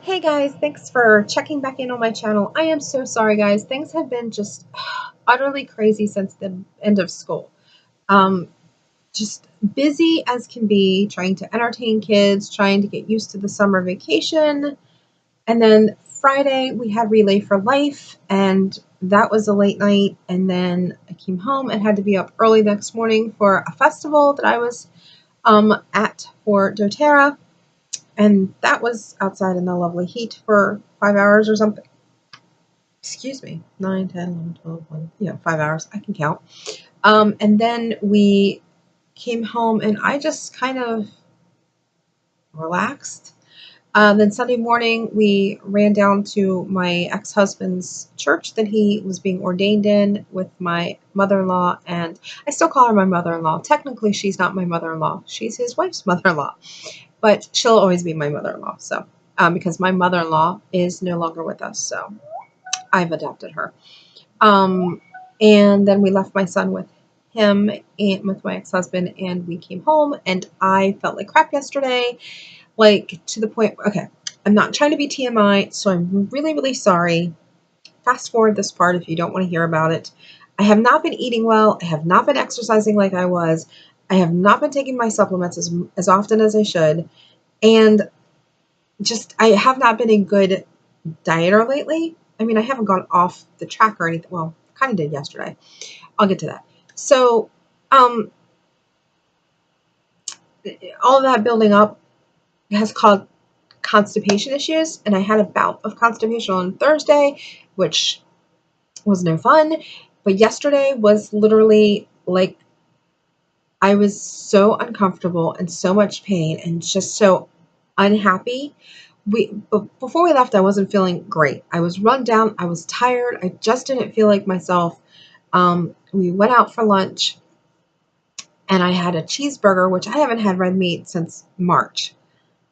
Hey guys, thanks for checking back in on my channel. I am so sorry guys. Things have been just utterly crazy since the end of school. Um, just busy as can be, trying to entertain kids, trying to get used to the summer vacation. And then Friday we had Relay for Life and that was a late night. And then I came home and had to be up early the next morning for a festival that I was at for doTERRA. And that was outside in the lovely heat for 5 hours or something. Excuse me, 9, 10, 11, 12, 1, 5 hours. I can count. And then we came home and I just kind of relaxed. Then Sunday morning, we ran down to my ex-husband's church that he was being ordained in with my mother-in-law. And I still call her my mother-in-law. Technically, she's not my mother-in-law. She's his wife's mother-in-law. But she'll always be my mother-in-law. So, because my mother-in-law is no longer with us. So I've adopted her. And then we left my son with him and with my ex-husband, and we came home, and I felt like crap yesterday, like to the point, okay, I'm not trying to be TMI, so I'm really, really sorry. Fast forward this part if you don't want to hear about it. I have not been eating well. I have not been exercising like I was. I have not been taking my supplements as often as I should. And just, I have not been a good dieter lately. I mean, I haven't gone off the track or anything. Well, kind of did yesterday. I'll get to that. So, all of that building up has caused constipation issues, and I had a bout of constipation on Thursday, which was no fun. But yesterday was literally like I was so uncomfortable and so much pain and just so unhappy. Before we left, I wasn't feeling great. I was run down. I was tired. I just didn't feel like myself. We went out for lunch, and I had a cheeseburger, which I haven't had red meat since March.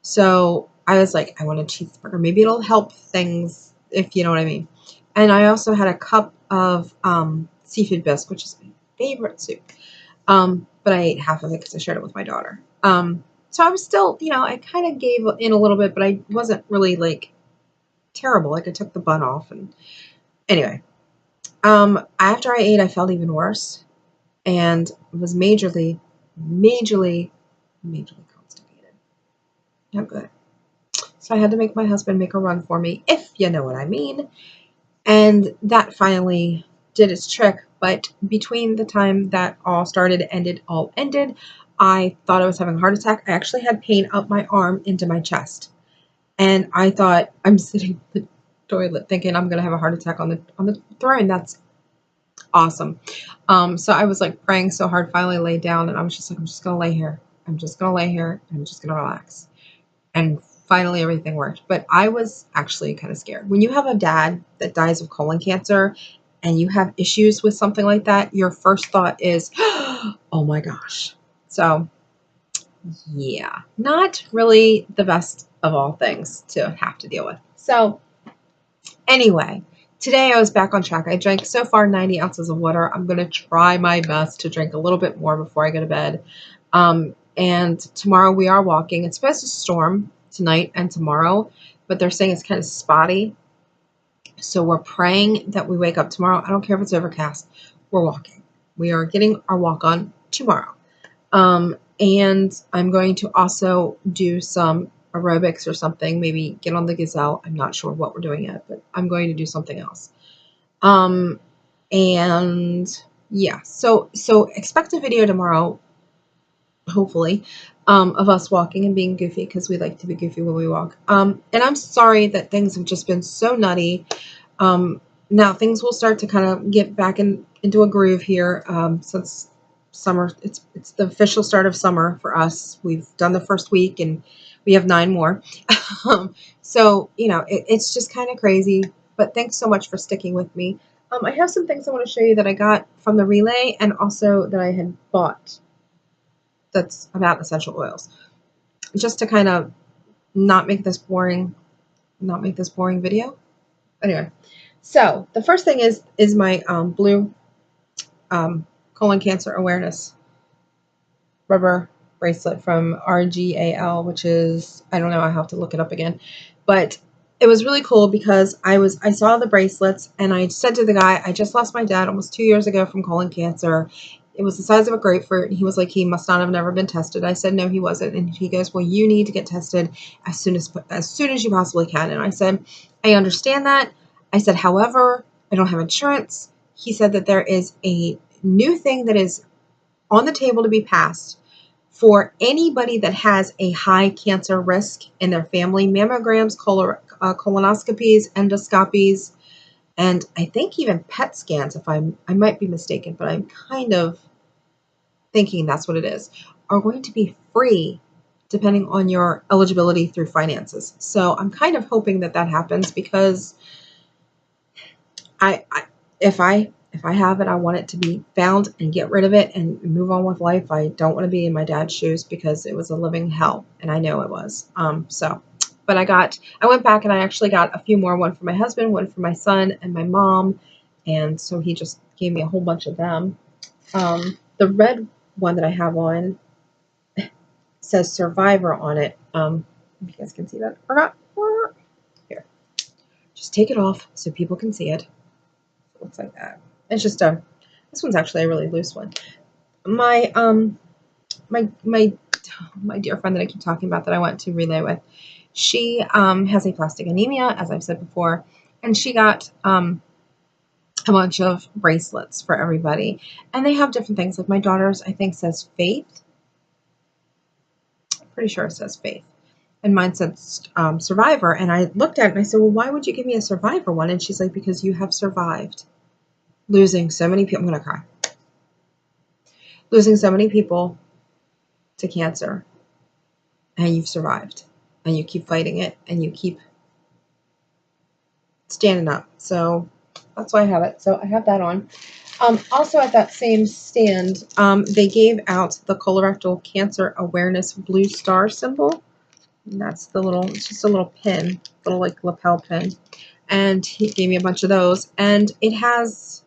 So I was like, I want a cheeseburger. Maybe it'll help things, if you know what I mean. And I also had a cup of seafood bisque, which is my favorite soup. But I ate half of it because I shared it with my daughter. So I was still, I kind of gave in a little bit, but I wasn't really like terrible. Like I took the bun off. And anyway, after I ate, I felt even worse and was majorly constipated. Not good. So I had to make my husband make a run for me, if you know what I mean. And that finally did its trick. But between the time that all started and it all ended, I thought I was having a heart attack. I actually had pain up my arm into my chest. And I thought, I'm sitting in the toilet thinking I'm going to have a heart attack on the throne. That's awesome. So I was like praying so hard, finally laid down, and I was just like, I'm just going to lay here. I'm just going to lay here. I'm just going to relax. And finally everything worked. But I was actually kind of scared. When you have a dad that dies of colon cancer and you have issues with something like that, your first thought is, oh my gosh. So yeah, not really the best of all things to have to deal with. So anyway, today I was back on track. I drank so far 90 ounces of water. I'm going to try my best to drink a little bit more before I go to bed. And tomorrow we are walking. It's supposed to storm tonight and tomorrow, but they're saying it's kind of spotty. So we're praying that we wake up tomorrow. I don't care if it's overcast. We're walking. We are getting our walk on tomorrow. And I'm going to also do some aerobics or something, maybe get on the gazelle. I'm not sure what we're doing yet, but I'm going to do something else. And yeah, so expect a video tomorrow, hopefully, of us walking and being goofy, because we like to be goofy when we walk. And I'm sorry that things have just been so nutty. Now things will start to kind of get back into a groove here, since summer. It's the official start of summer for us. We've done the first week and we have 9 more. So, it's just kind of crazy, but thanks so much for sticking with me. I have some things I want to show you that I got from the relay and also that I had bought that's about essential oils, just to kind of not make this boring video. Anyway, so the first thing is my blue colon cancer awareness rubber bracelet from RGAL, which is, I don't know, I have to look it up again, but it was really cool because I saw the bracelets and I said to the guy, I just lost my dad almost 2 years ago from colon cancer. It was the size of a grapefruit. And he was like, he must not have never been tested. I said, no, he wasn't. And he goes, well, you need to get tested as soon as you possibly can. And I said, I understand that. I said, however, I don't have insurance. He said that there is a new thing that is on the table to be passed for anybody that has a high cancer risk in their family: mammograms, colonoscopies, endoscopies, and I think even PET scans, I might be mistaken, but I'm kind of thinking that's what it is, are going to be free depending on your eligibility through finances. So I'm kind of hoping that that happens because I if I have it, I want it to be found and get rid of it and move on with life. I don't want to be in my dad's shoes because it was a living hell, and I know it was. But I went back and I actually got a few more, one for my husband, one for my son and my mom, and so he just gave me a whole bunch of them. The red one that I have on says Survivor on it. If you guys can see that or not. Here, just take it off so people can see it. It looks like that. It's just this one's actually a really loose one. My my dear friend that I keep talking about that I went to relay with, she has aplastic anemia, as I've said before, and she got a bunch of bracelets for everybody, and they have different things. Like my daughter's, I think, says Faith. I'm pretty sure it says Faith, and mine says Survivor. And I looked at it and I said, well, why would you give me a Survivor one? And she's like, because you have survived losing so many people. I'm gonna cry. Losing so many people to cancer, and you've survived, and you keep fighting it, and you keep standing up. So that's why I have it. So I have that on. Also at that same stand, they gave out the colorectal cancer awareness blue star symbol. And that's it's just a little pin, little like lapel pin. And he gave me a bunch of those. And it has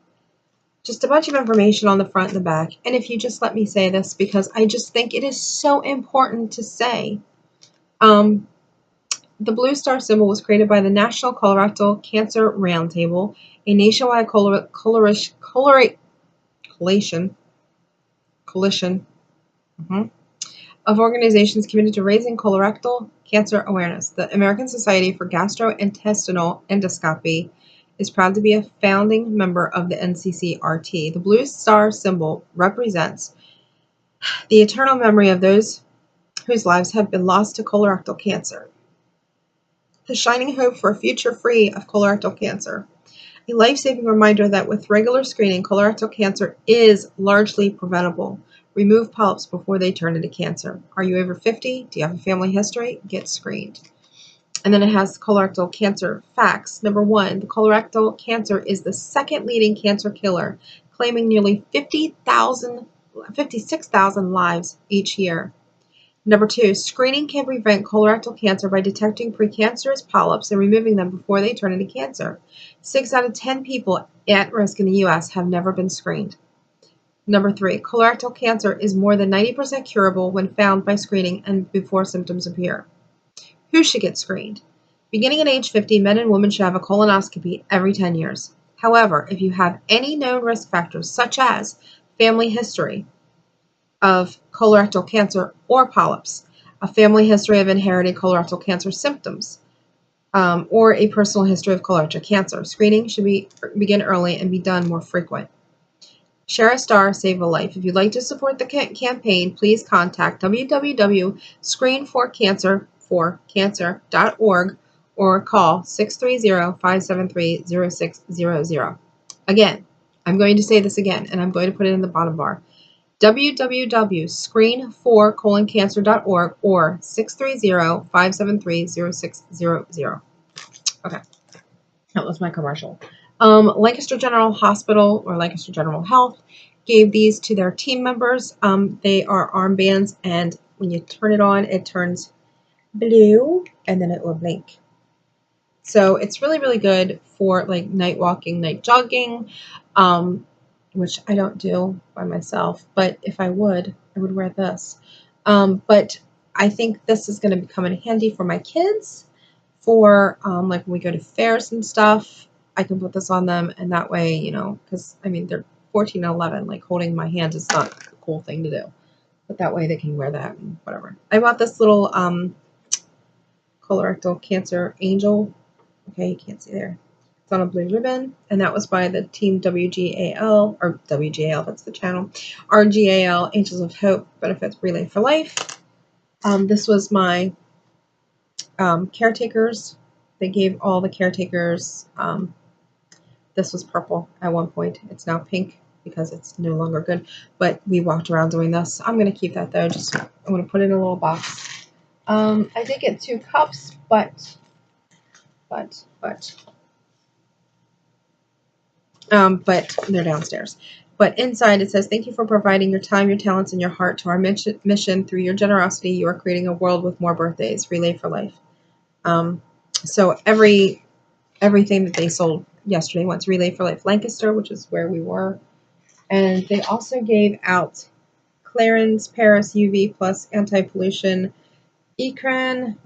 just a bunch of information on the front and the back. And if you just let me say this, because I just think it is so important to say, the blue star symbol was created by the National Colorectal Cancer Roundtable, a nationwide coalition of organizations committed to raising colorectal cancer awareness. The American Society for Gastrointestinal Endoscopy is proud to be a founding member of the NCCRT. The blue star symbol represents the eternal memory of those whose lives have been lost to colorectal cancer, the shining hope for a future free of colorectal cancer. A life-saving reminder that with regular screening, colorectal cancer is largely preventable. Remove polyps before they turn into cancer. Are you over 50? Do you have a family history? Get screened. And then it has colorectal cancer facts. Number 1, the colorectal cancer is the second leading cancer killer, claiming nearly 56,000 lives each year. Number 2, screening can prevent colorectal cancer by detecting precancerous polyps and removing them before they turn into cancer. 6 out of 10 people at risk in the U.S. have never been screened. Number 3, colorectal cancer is more than 90% curable when found by screening and before symptoms appear. Who should get screened? Beginning at age 50, men and women should have a colonoscopy every 10 years. However, if you have any known risk factors, such as family history of colorectal cancer or polyps, a family history of inherited colorectal cancer symptoms, or a personal history of colorectal cancer, screening should begin early and be done more frequent. Share a star, save a life. If you'd like to support the campaign, please contact www.screen4cancer.org or call 630-573-0600. Again, I'm going to say this again, and I'm going to put it in the bottom bar. www.screen4cancer.org or 630-573-0600. Okay, that was my commercial. Lancaster General Hospital or Lancaster General Health gave these to their team members. They are armbands, and when you turn it on, it turns blue, and then it will blink. So it's really, really good for like night walking, night jogging, which I don't do by myself. But if I would wear this. But I think this is going to come in handy for my kids, for like when we go to fairs and stuff. I can put this on them, and that way, you know, because I mean they're 14 and 11. Like holding my hand is not a cool thing to do, but that way they can wear that and whatever. I bought this little colorectal cancer angel. Okay, you can't see there. It's on a blue ribbon, and that was by the team WGAL, or WGAL, that's the channel. RGAL, Angels of Hope, Benefits Relay for Life. This was my caretakers. They gave all the caretakers, this was purple at one point. It's now pink because it's no longer good, but we walked around doing this. I'm going to keep that though. I'm going to put it in a little box. I did get 2 cups, but they're downstairs. But inside it says, thank you for providing your time, your talents, and your heart to our mission. Through your generosity, you are creating a world with more birthdays. Relay for Life. So everything that they sold yesterday went to Relay for Life Lancaster, which is where we were. And they also gave out Clarins Paris UV Plus Anti-Pollution Ecran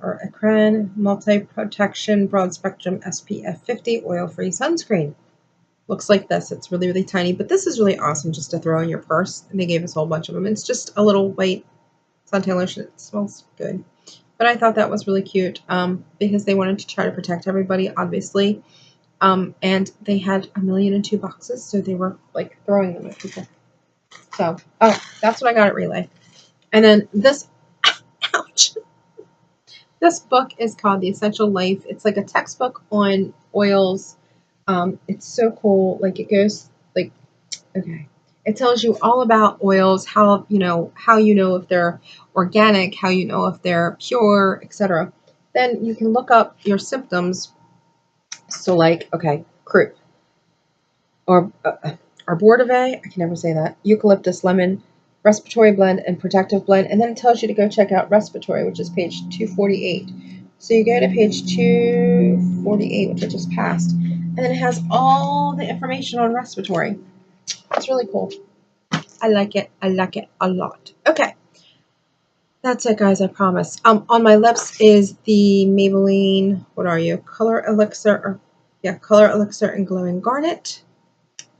Multi-Protection Broad Spectrum SPF 50 Oil-Free Sunscreen. Looks like this. It's really, really tiny, but this is really awesome just to throw in your purse. And they gave us a whole bunch of them. It's just a little white suntan lotion. It smells good. But I thought that was really cute because they wanted to try to protect everybody, obviously. And they had 1,002 boxes, so they were like throwing them at people. So, oh, that's what I got at Relay. And then this, ouch. This book is called The Essential Life. It's like a textbook on oils. It's so cool. Like it goes like, okay. It tells you all about oils, how you know if they're organic, how you know if they're pure, etc. Then you can look up your symptoms. So like, okay, croup or arborvitae, I can never say that. Eucalyptus, lemon, respiratory blend, and protective blend. And then it tells you to go check out respiratory, which is page 248. So you go to page 248, which I just passed, and then it has all the information on respiratory. It's really cool. I like it. I like it a lot. Okay. That's it, guys. I promise. On my lips is the Maybelline, what are you? Color Elixir and Glowing Garnet.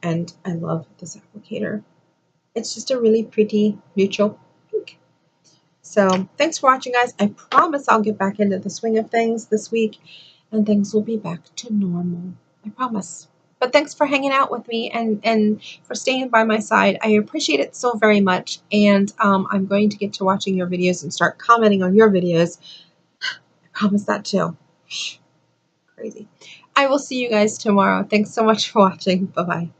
And I love this applicator. It's just a really pretty neutral pink. So thanks for watching, guys. I promise I'll get back into the swing of things this week, and things will be back to normal. I promise. But thanks for hanging out with me and for staying by my side. I appreciate it so very much. And I'm going to get to watching your videos and start commenting on your videos. I promise that too. Crazy. I will see you guys tomorrow. Thanks so much for watching. Bye-bye.